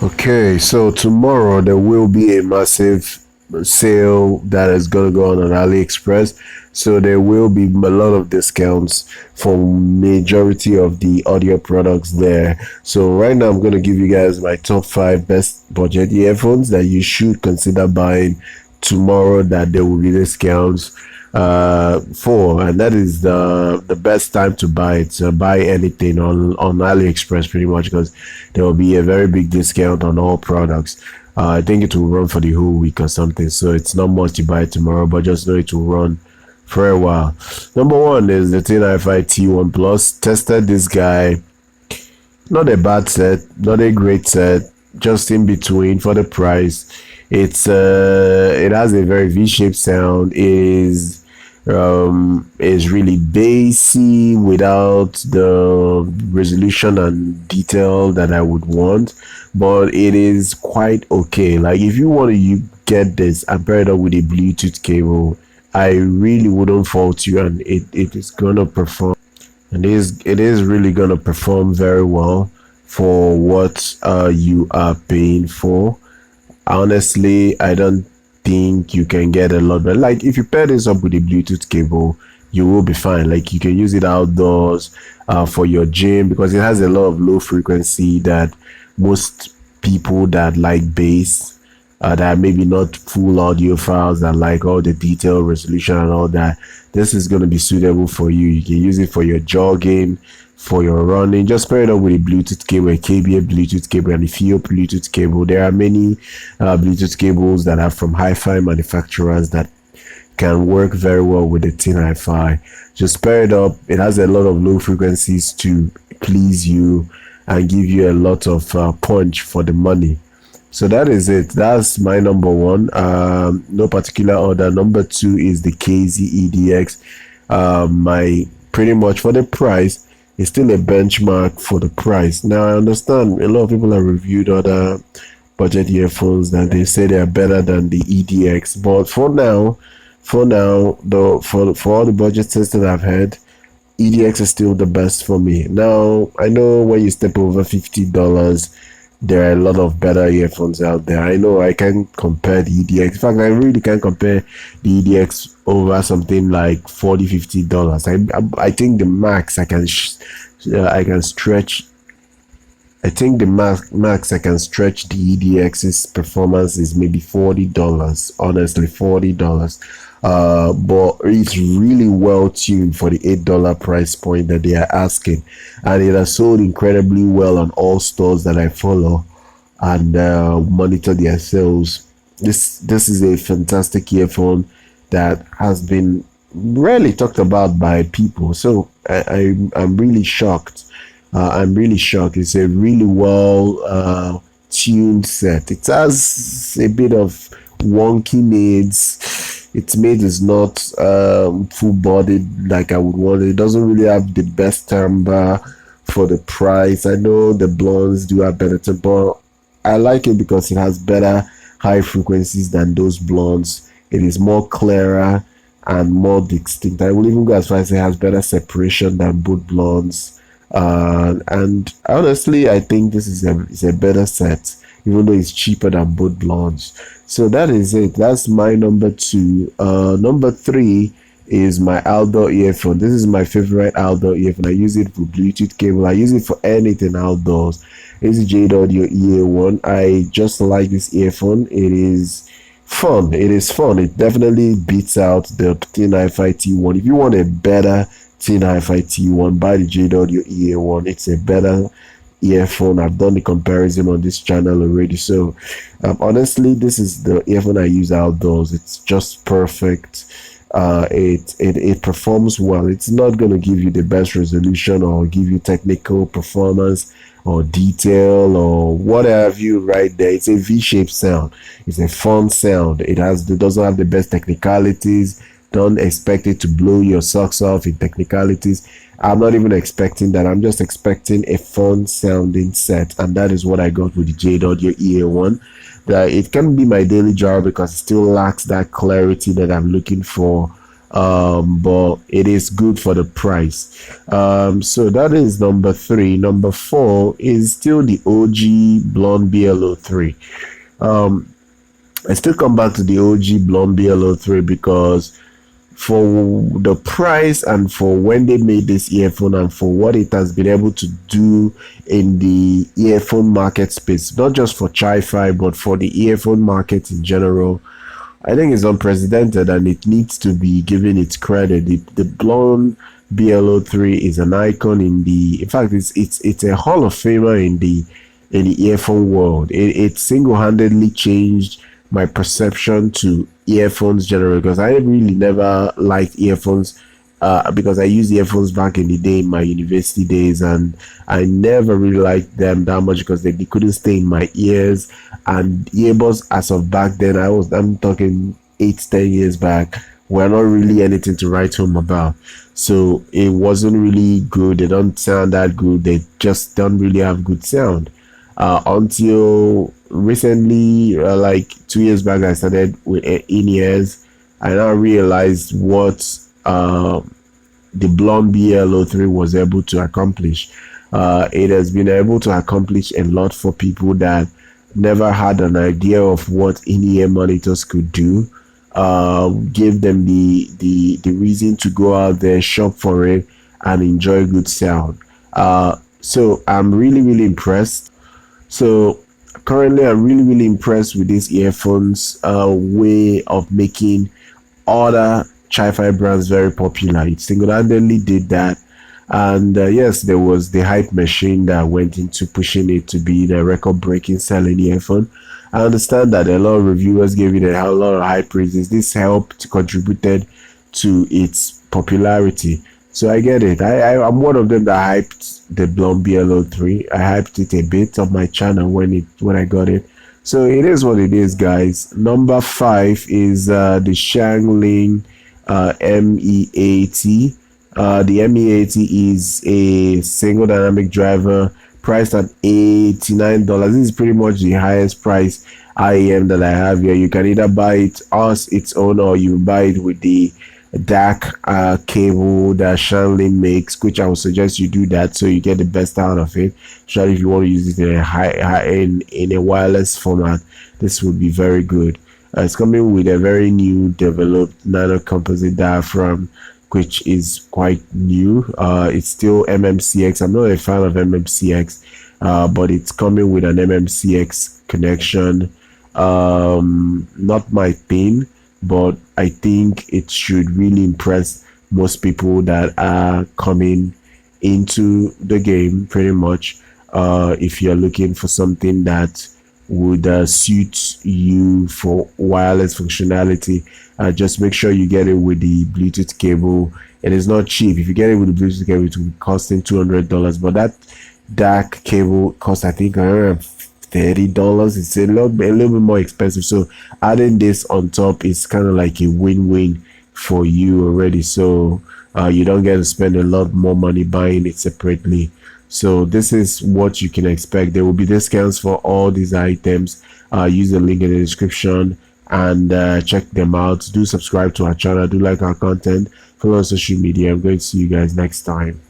Okay, so tomorrow there will be a massive sale that is going to go on Aliexpress. So there will be a lot of discounts for majority of the audio products there. So right now I'm going to give you guys my top 5 best budget earphones that you should consider buying tomorrow, that there will be discounts for, and that is the best time to buy it, to buy anything on AliExpress pretty much, because there will be a very big discount on all products. I think it will run for the whole week or something, so it's not much to buy tomorrow, but just know it will run for a while. Number one is the TINHIFI T1 Plus. Tested this guy. Not a bad set, not a great set, just in between for the price. It has a very V-shaped sound. Is really bassy without the resolution and detail that I would want, but it is quite okay. Like, if you want to get this and pair it up with a Bluetooth cable, I really wouldn't fault you, and it is gonna perform, and it is really gonna perform very well for what you are paying for. Honestly, I don't think you can get a lot better. Like, if you pair this up with a Bluetooth cable, you will be fine. Like, you can use it outdoors, for your gym, because it has a lot of low frequency that most people that like bass, that maybe not full audio files, that like all the detail resolution and all that, this is going to be suitable for you. You can use it for your jogging, for your running. Just pair it up with a Bluetooth cable, a KBEAR Bluetooth cable, and a FiiO Bluetooth cable. There are many Bluetooth cables that are from HiFi manufacturers that can work very well with the TINHIFI. Just pair it up. It has a lot of low frequencies to please you and give you a lot of punch for the money. So that is it. That's my number one. No particular order. Number two is the KZEDX. My pretty much for the price, it's still a benchmark for the price. Now, I understand a lot of people have reviewed other budget earphones that they say they are better than the EDX, but for now, though, for all the budget tests that I've had, EDX is still the best for me. Now, I know when you step over $50, there are a lot of better earphones out there. I know I can't compare the EDX. In fact, I really can't compare the EDX over something like $40-50. I think the max I can stretch. I think the max I can stretch the EDX's performance is maybe $40. Honestly, $40. But it's really well tuned for the $8 price point that they are asking, and it has sold incredibly well on all stores that I follow and monitor their sales. This is a fantastic earphone that has been rarely talked about by people, so I'm really shocked. I'm really shocked. It's a really well tuned set. It has a bit of wonky mids. Its mid is not full bodied like I would want. It doesn't really have the best timbre for the price. I know the blondes do have better timbre. I like it because it has better high frequencies than those blondes. It is more clearer and more distinct. I will even go as far as it has better separation than both blondes. And honestly, I think this is a better set, even though it's cheaper than both blondes. So that is it. That's my number two. Number three is my outdoor earphone. This is my favorite outdoor earphone. I use it for Bluetooth cable. I use it for anything outdoors. It's JadeAudio EA1. I just like this earphone. It is fun. It is fun. It definitely beats out the TINHIFI T1. If you want a better TINHIFI T1, buy the JadeAudio EA1. It's a better earphone. I've done the comparison on this channel already. So honestly, this is the earphone I use outdoors. It's just perfect. It performs well. It's not going to give you the best resolution or give you technical performance or detail or what have you right there. It's a V-shaped sound. It's a fun sound. It doesn't have the best technicalities. Don't expect it to blow your socks off in technicalities. I'm not even expecting that. I'm just expecting a fun sounding set, and that is what I got with the JadeAudio EA1. That it can be my daily jar because it still lacks that clarity that I'm looking for but it is good for the price. So that is number three. Number four is still the OG blonde BLO3. um I still come back to the OG blonde BLO3 because for the price and for when they made this earphone and for what it has been able to do in the earphone market space, not just for HiFi but for the earphone market in general, I think it's unprecedented and it needs to be given its credit. The blonde BLO3 is an icon in the. In fact, it's a Hall of Famer in the earphone world. It single-handedly changed my perception to earphones generally because I really never liked earphones because I used earphones back in the day in my university days, and I never really liked them that much because they couldn't stay in my ears. And earbuds, as of back then, I'm talking 8 10 years back, were not really anything to write home about. So it wasn't really good. They don't sound that good. They just don't really have good sound. Until recently, like 2 years back, I started with in-ears. I now realized what the blonde BLO3 was able to accomplish. It has been able to accomplish a lot for people that never had an idea of what in-ear monitors could do. Give them the reason to go out there, shop for it, and enjoy good sound. So I'm really impressed. So currently, I'm really impressed with these earphones way of making other Hi-Fi brands very popular. It single-handedly did that. And yes, there was the hype machine that went into pushing it to be the record-breaking selling earphone. I understand that a lot of reviewers gave it a lot of high praises. This helped contributed to its popularity. So I get it. I'm one of them that hyped the blonde BLO3. I hyped it a bit on my channel when I got it. So it is what it is, guys. Number five is the Shanling MEAT. The MEAT is a single dynamic driver priced at $89. This is pretty much the highest price IEM that I have here. You can either buy it as its own or you buy it with the DAC cable that Shanling makes, which I would suggest you do that so you get the best out of it. Especially if you want to use it in in a wireless format, this would be very good. It's coming with a very new developed nano composite diaphragm, which is quite new. It's still MMCX. I'm not a fan of MMCX, but it's coming with an MMCX connection. Not my thing, but I think it should really impress most people that are coming into the game pretty much. If you're looking for something that would suit you for wireless functionality, just make sure you get it with the Bluetooth cable. It is not cheap. If you get it with the Bluetooth cable, it will be costing $200, but that DAC cable costs, I think, $30. It's a little bit more expensive, so adding this on top is kind of like a win-win for you already. So you don't get to spend a lot more money buying it separately. So this is what you can expect. There will be discounts for all these items. Use the link in the description and check them out. Do subscribe to our channel. Do like our content. Follow on social media. I'm going to see you guys next time.